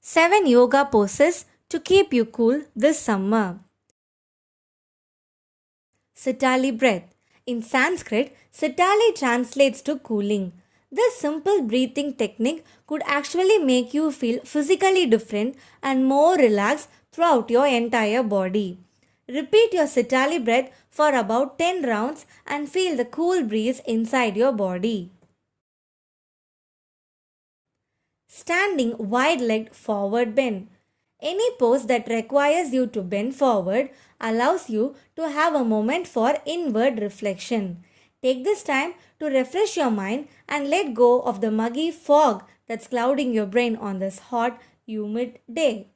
7 yoga poses to keep you cool this summer. Sitali breath. In Sanskrit, Sitali translates to cooling. This simple breathing technique could actually make you feel physically different and more relaxed throughout your entire body. Repeat your Sitali breath for about 10 rounds and feel the cool breeze inside your body. Standing wide-legged forward bend. Any pose that requires you to bend forward allows you to have a moment for inward reflection. Take this time to refresh your mind and let go of the muggy fog that's clouding your brain on this hot, humid day.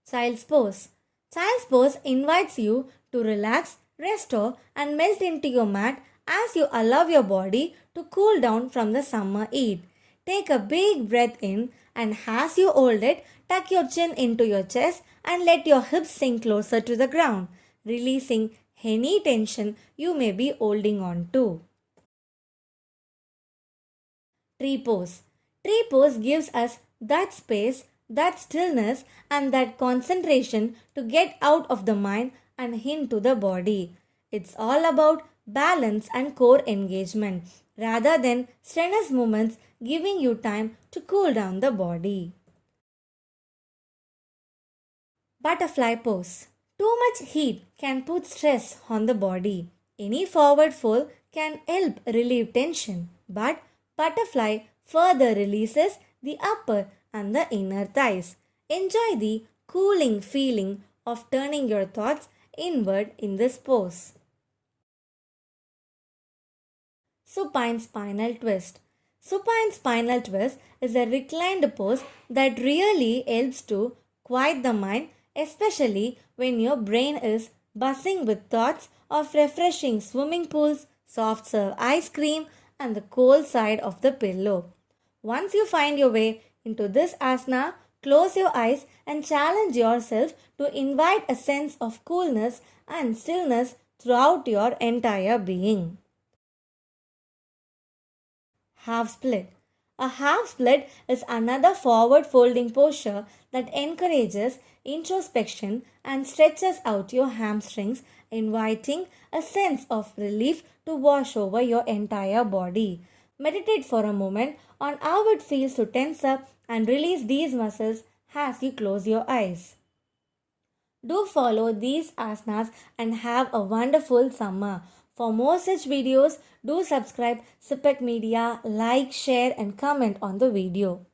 Child's pose. Child's pose invites you to relax, restore, and melt into your mat as you allow your body to cool down from the summer heat. Take a big breath in, and as you hold it, tuck your chin into your chest and let your hips sink closer to the ground, releasing any tension you may be holding on to. Tree pose. Tree pose gives us that space, that stillness, and that concentration to get out of the mind and into the body. It's all about balance and core engagement rather than strenuous movements, giving you time to cool down the body. Butterfly pose. Too much heat can put stress on the body. Any forward fold can help relieve tension, but butterfly further releases the upper and the inner thighs. Enjoy the cooling feeling of turning your thoughts inward in this pose. Supine spinal twist. Supine spinal twist is a reclined pose that really helps to quiet the mind, especially when your brain is buzzing with thoughts of refreshing swimming pools, soft serve ice cream, and the cold side of the pillow. Once you find your way into this asana, close your eyes and challenge yourself to invite a sense of coolness and stillness throughout your entire being. Half split. A half split is another forward folding posture that encourages introspection and stretches out your hamstrings, inviting a sense of relief to wash over your entire body. Meditate for a moment on how it feels to tense up and release these muscles as you close your eyes. Do follow these asanas and have a wonderful summer. For more such videos, do subscribe SIPEC Media, like, share and comment on the video.